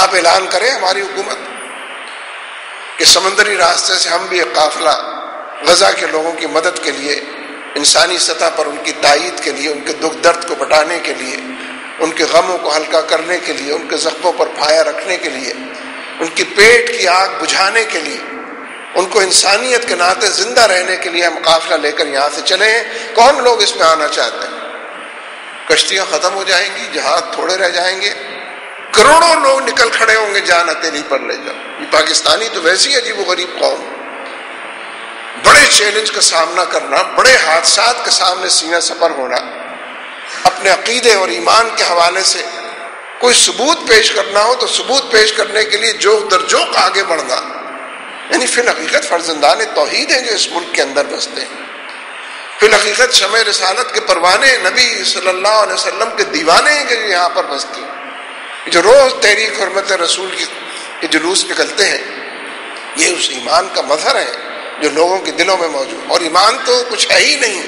آپ اعلان کریں ہماری حکومت کہ سمندری راستے سے ہم بھی ایک قافلہ غزہ کے لوگوں کی مدد کے لیے، انسانی سطح پر ان کی تائید کے لیے، ان کے دکھ درد کو بٹانے کے لیے، ان کے غموں کو ہلکا کرنے کے لیے، ان کے زخموں پر پھایا رکھنے کے لیے، ان کی پیٹ کی آگ بجھانے کے لیے، ان کو انسانیت کے ناطے زندہ رہنے کے لیے ہم قافلہ لے کر یہاں سے چلے ہیں۔ کون لوگ اس میں آنا چاہتے ہیں؟ کشتیاں ختم ہو جائیں گی، جہاز تھوڑے رہ جائیں گے، کروڑوں لوگ نکل کھڑے ہوں گے جان ہتھیلی پر لے جاؤ۔ یہ پاکستانی تو ویسی عجیب و غریب قوم، بڑے چیلنج کا سامنا کرنا، بڑے حادثات کے سامنے سینہ سپر ہونا، اپنے عقیدے اور ایمان کے حوالے سے کوئی ثبوت پیش کرنا ہو تو ثبوت پیش کرنے کے لیے جوق در جوق آگے بڑھنا، یعنی فی الحقیقت فرزندان توحید ہیں جو اس ملک کے اندر بستے ہیں، فی الحقیقت شمع رسالت کے پروانے، نبی صلی اللہ علیہ وسلم کے دیوانے ہیں کہ جو یہاں پر بستے ہیں، جو روز تحریک حرمت رسول کے جلوس نکلتے ہیں، یہ اس ایمان کا مظہر ہے جو لوگوں کے دلوں میں موجود۔ اور ایمان تو کچھ ہے ہی نہیں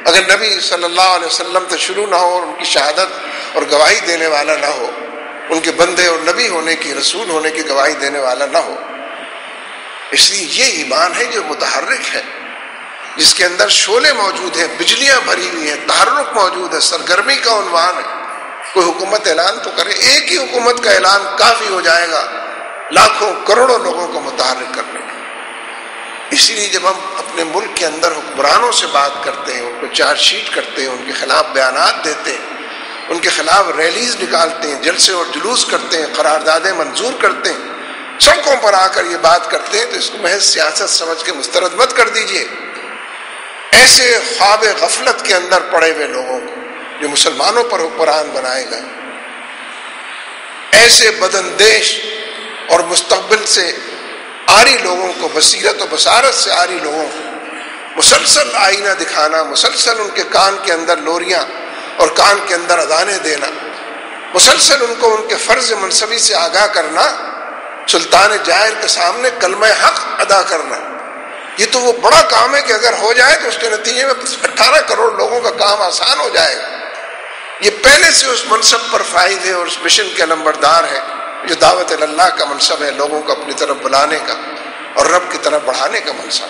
اگر نبی صلی اللہ علیہ وسلم سے شروع نہ ہو اور ان کی شہادت اور گواہی دینے والا نہ ہو، ان کے بندے اور نبی ہونے کی، رسول ہونے کی گواہی دینے والا نہ ہو۔ اس لیے یہ ایمان ہے جو متحرک ہے، جس کے اندر شعلے موجود ہیں، بجلیاں بھری ہوئی ہیں، تحرک موجود ہے، سرگرمی کا عنوان ہے۔ کوئی حکومت اعلان تو کرے، ایک ہی حکومت کا اعلان کافی ہو جائے گا لاکھوں کروڑوں لوگوں کو متحرک کرنے کا۔ اسی لیے جب ہم اپنے ملک کے اندر حکمرانوں سے بات کرتے ہیں، ان کو چارج شیٹ کرتے ہیں، ان کے خلاف بیانات دیتے ہیں، ان کے خلاف ریلیز نکالتے ہیں، جلسے اور جلوس کرتے ہیں، قراردادیں منظور کرتے ہیں، سڑکوں پر آ کر یہ بات کرتے ہیں، تو اس کو محض سیاست سمجھ کے مسترد مت کر دیجئے۔ ایسے خواب غفلت کے اندر پڑے ہوئے لوگوں کو جو مسلمانوں پر حکمران بنائے گئے، ایسے بداندیش اور مستقبل سے آری لوگوں کو، بصیرت و بصارت سے آری لوگوں کو مسلسل آئینہ دکھانا، مسلسل ان کے کان کے اندر لوریاں اور کان کے اندر اذانیں دینا، مسلسل ان کو ان کے فرض منصبی سے آگاہ کرنا، سلطان جائر کے سامنے کلمہ حق ادا کرنا، یہ تو وہ بڑا کام ہے کہ اگر ہو جائے تو اس کے نتیجے میں 18 کروڑ لوگوں کا کام آسان ہو جائے گا۔ یہ پہلے سے اس منصب پر فائز ہے اور اس مشن کے نمبردار ہے جو دعوت اللہ کا منصب ہے، لوگوں کو اپنی طرف بلانے کا اور رب کی طرف بڑھانے کا منصب۔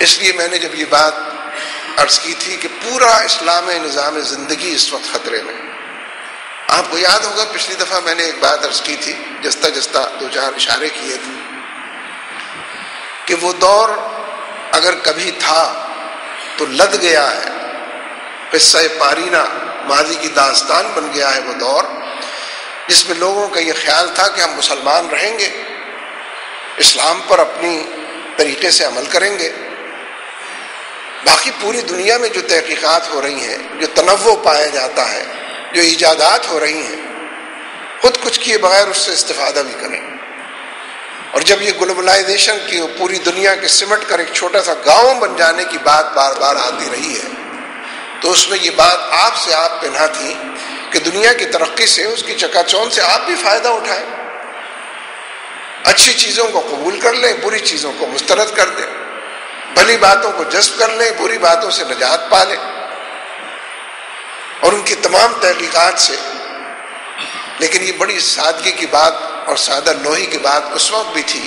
اس لیے میں نے جب یہ بات عرض کی تھی کہ پورا اسلام نظام زندگی اس وقت خطرے میں، آپ کو یاد ہوگا پچھلی دفعہ میں نے ایک بات عرض کی تھی، جستا جستا دو چار اشارے کیے تھے کہ وہ دور اگر کبھی تھا تو لد گیا ہے، قصہ پارینہ ماضی کی داستان بن گیا ہے وہ دور جس میں لوگوں کا یہ خیال تھا کہ ہم مسلمان رہیں گے، اسلام پر اپنی طریقے سے عمل کریں گے، باقی پوری دنیا میں جو تحقیقات ہو رہی ہیں، جو تنوع پایا جاتا ہے، جو ایجادات ہو رہی ہیں، خود کچھ کیے بغیر اس سے استفادہ بھی کریں۔ اور جب یہ گلوبلائزیشن کی پوری دنیا کے سمٹ کر ایک چھوٹا سا گاؤں بن جانے کی بات بار بار آتی رہی ہے، تو اس میں یہ بات آپ سے آپ پہ نہ تھی کہ دنیا کی ترقی سے، اس کی چکا چوند سے آپ بھی فائدہ اٹھائیں، اچھی چیزوں کو قبول کر لیں، بری چیزوں کو مسترد کر دیں، بھلی باتوں کو جذب کر لیں، بری باتوں سے نجات پا لیں، اور ان کی تمام تحقیقات سے۔ لیکن یہ بڑی سادگی کی بات اور سادہ لوہی کی بات اس وقت بھی تھی،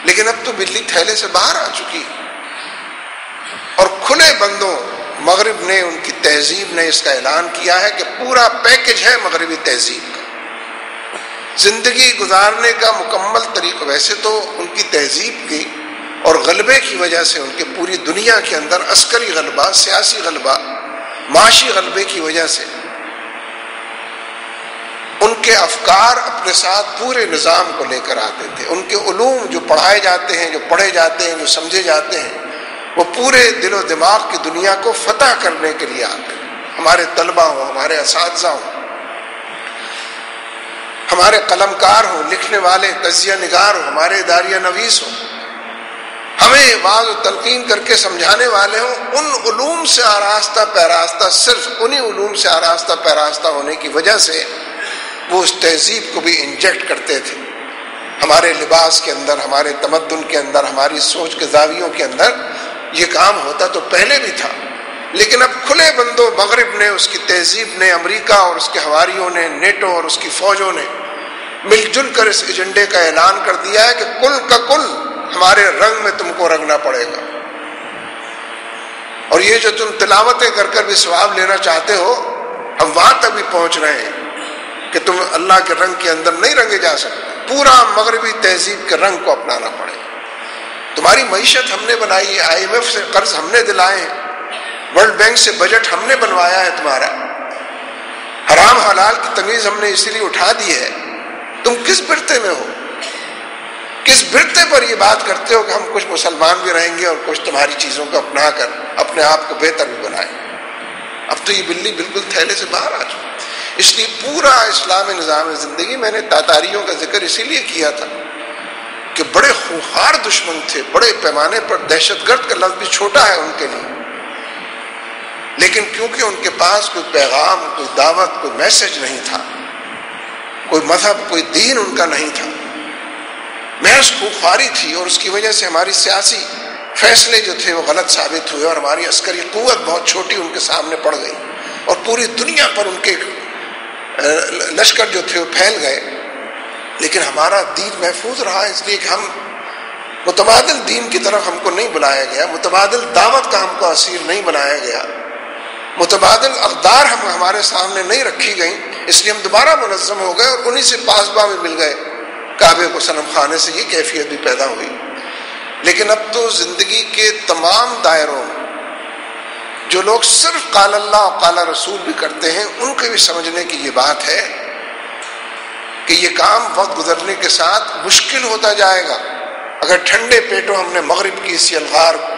لیکن اب تو بلی تھیلے سے باہر آ چکی، اور کھلے بندوں مغرب نے، ان کی تہذیب نے اس کا اعلان کیا ہے کہ پورا پیکج ہے مغربی تہذیب کا، زندگی گزارنے کا مکمل طریقہ۔ ویسے تو ان کی تہذیب کی اور غلبے کی وجہ سے ان کے پوری دنیا کے اندر عسکری غلبہ، سیاسی غلبہ، معاشی غلبے کی وجہ سے ان کے افکار اپنے ساتھ پورے نظام کو لے کر آتے تھے، ان کے علوم جو پڑھائے جاتے ہیں، جو پڑھے جاتے ہیں، جو سمجھے جاتے ہیں، وہ پورے دل و دماغ کی دنیا کو فتح کرنے کے لیے آتے ہیں۔ ہمارے طلبہ ہوں، ہمارے اساتذہ ہوں، ہمارے قلمکار ہوں، لکھنے والے، تجزیہ نگار ہوں، ہمارے اداریہ نویس ہوں، ہمیں واعظ و تلقین کر کے سمجھانے والے ہوں، ان علوم سے آراستہ پیراستہ، صرف انہی علوم سے آراستہ پیراستہ ہونے کی وجہ سے وہ اس تہذیب کو بھی انجیکٹ کرتے تھے ہمارے لباس کے اندر، ہمارے تمدن کے اندر، ہماری سوچ کے زاویوں کے اندر۔ یہ کام ہوتا تو پہلے بھی تھا، لیکن اب کھلے بندوں مغرب نے، اس کی تہذیب نے، امریکہ اور اس کے حواریوں نے، نیٹو اور اس کی فوجوں نے مل جل کر اس ایجنڈے کا اعلان کر دیا ہے کہ کل کا کل ہمارے رنگ میں تم کو رنگنا پڑے گا، اور یہ جو تم تلاوتیں کر کر بھی ثواب لینا چاہتے ہو، ہم وہاں تک بھی پہنچ رہے ہیں کہ تم اللہ کے رنگ کے اندر نہیں رنگے جا سکتے، پورا مغربی تہذیب کے رنگ کو اپنانا پڑے گا۔ تمہاری معیشت ہم نے بنائی ہے، IMF سے قرض ہم نے دلائے ہیں، ورلڈ بینک سے بجٹ ہم نے بنوایا ہے تمہارا، حرام حلال کی تمیز ہم نے اسی لیے اٹھا دی ہے، تم کس برتے میں ہو؟ کس برتے پر یہ بات کرتے ہو کہ ہم کچھ مسلمان بھی رہیں گے اور کچھ تمہاری چیزوں کو اپنا کر اپنے آپ کو بہتر بھی بنائیں؟ اب تو یہ بلی بالکل تھیلے سے باہر آ چکی۔ اس لیے پورا اسلامی نظام زندگی، میں نے تاتاریوں کا ذکر اسی لیے کیا تھا کہ بڑے خونخوار دشمن تھے، بڑے پیمانے پر دہشت گرد کا لفظ بھی چھوٹا ہے ان کے لیے، لیکن کیونکہ ان کے پاس کوئی پیغام، کوئی دعوت، کوئی میسج نہیں تھا، کوئی مذہب، کوئی دین ان کا نہیں تھا، محض خوفاری تھی، اور اس کی وجہ سے ہماری سیاسی فیصلے جو تھے وہ غلط ثابت ہوئے، اور ہماری عسکری قوت بہت چھوٹی ان کے سامنے پڑ گئی، اور پوری دنیا پر ان کے لشکر جو تھے وہ پھیل گئے۔ لیکن ہمارا دین محفوظ رہا، اس لیے کہ ہم متبادل دین کی طرف ہم کو نہیں بلایا گیا، متبادل دعوت کا ہم کو اسیر نہیں بنایا گیا، متبادل اقدار ہمارے سامنے نہیں رکھی گئیں، اس لیے ہم دوبارہ منظم ہو گئے اور انہی سے پاسباں میں مل گئے، کعبے کو صنم خانے سے یہ کیفیت بھی پیدا ہوئی۔ لیکن اب تو زندگی کے تمام دائروں میں جو لوگ صرف قال اللہ اور قال رسول بھی کرتے ہیں، ان کو بھی سمجھنے کی یہ بات ہے کہ یہ کام وقت گزرنے کے ساتھ مشکل ہوتا جائے گا۔ اگر ٹھنڈے پیٹوں ہم نے مغرب کی اسی الغار کو،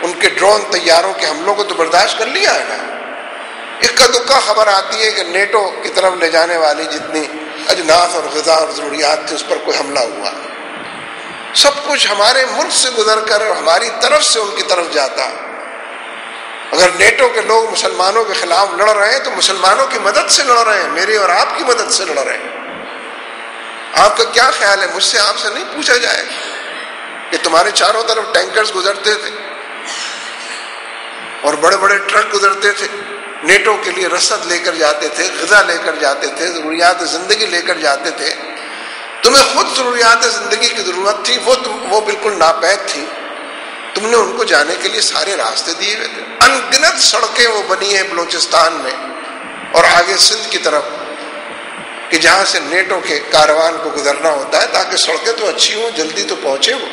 ان کے ڈرون طیاروں کے حملوں کو تو برداشت کر لیا ہے نا، اکا دکا خبر آتی ہے کہ نیٹو کی طرف لے جانے والی جتنی اجناس اور غذا اور ضروریات تھی اس پر کوئی حملہ ہوا، سب کچھ ہمارے ملک سے گزر کر ہماری طرف سے ان کی طرف جاتا۔ اگر نیٹو کے لوگ مسلمانوں کے خلاف لڑ رہے ہیں تو مسلمانوں کی مدد سے لڑ رہے ہیں، میرے اور آپ کی مدد سے لڑ رہے ہیں۔ آپ کا کیا خیال ہے؟ مجھ سے آپ سے نہیں پوچھا جائے کہ تمہارے چاروں طرف ٹینکرز گزرتے تھے اور بڑے بڑے ٹرک گزرتے تھے، نیٹو کے لیے رسد لے کر جاتے تھے، غذا لے کر جاتے تھے، ضروریات زندگی لے کر جاتے تھے، تمہیں خود ضروریات زندگی کی ضرورت تھی، وہ بالکل ناپید تھی، تم نے ان کو جانے کے لیے سارے راستے دیے ہوئے تھے۔ ان گنت سڑکیں وہ بنی ہیں بلوچستان میں اور آگے سندھ کی طرف کہ جہاں سے نیٹو کے کاروان کو گزرنا ہوتا ہے، تاکہ سڑکیں تو اچھی ہوں، جلدی تو پہنچے وہ۔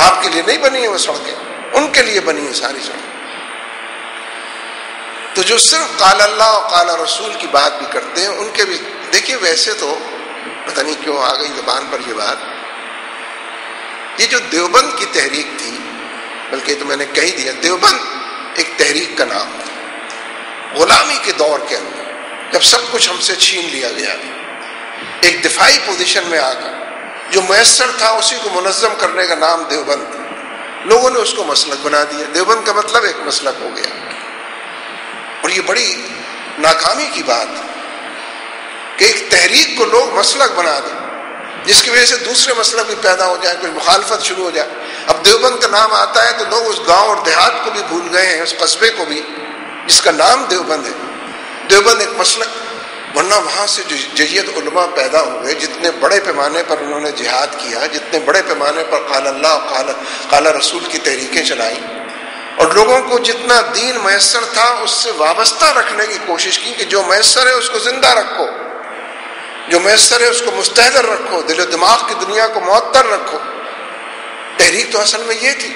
آپ کے لیے نہیں بنی ہیں وہ سڑکیں، ان کے لیے بنی ہیں ساری سڑکیں۔ تو جو صرف قال اللہ اور قال رسول کی بات بھی کرتے ہیں، ان کے بھی دیکھیے، ویسے تو پتہ نہیں کیوں آ گئی زبان پر یہ بات، یہ جو دیوبند کی تحریک تھی، بلکہ تو میں نے کہہ دیا، دیوبند ایک تحریک کا نام تھا۔ غلامی کے دور کے اندر جب سب کچھ ہم سے چھین لیا گیا، ایک دفاعی پوزیشن میں آ کر جو میسر تھا اسی کو منظم کرنے کا نام دیوبند تھا، لوگوں نے اس کو مسلک بنا دیا۔ دیوبند کا مطلب ایک مسلک ہو گیا، اور یہ بڑی ناکامی کی بات کہ ایک تحریک کو لوگ مسلک بنا دیں، جس کی وجہ سے دوسرے مسلک بھی پیدا ہو جائے، کوئی مخالفت شروع ہو جائے۔ اب دیوبند کا نام آتا ہے تو لوگ اس گاؤں اور دیہات کو بھی بھول گئے ہیں، اس قصبے کو بھی جس کا نام دیوبند ہے۔ دیوبند ایک مسلک، ورنہ وہاں سے جو جید علماء پیدا ہوئے، جتنے بڑے پیمانے پر انہوں نے جہاد کیا، جتنے بڑے پیمانے پر قال اللہ اور قال رسول کی تحریکیں چلائیں، اور لوگوں کو جتنا دین میسر تھا اس سے وابستہ رکھنے کی کوشش کی کہ جو میسر ہے اس کو زندہ رکھو، جو میسر ہے اس کو مستحضر رکھو، دل و دماغ کی دنیا کو معطر رکھو۔ تحریک تو اصل میں یہ تھی۔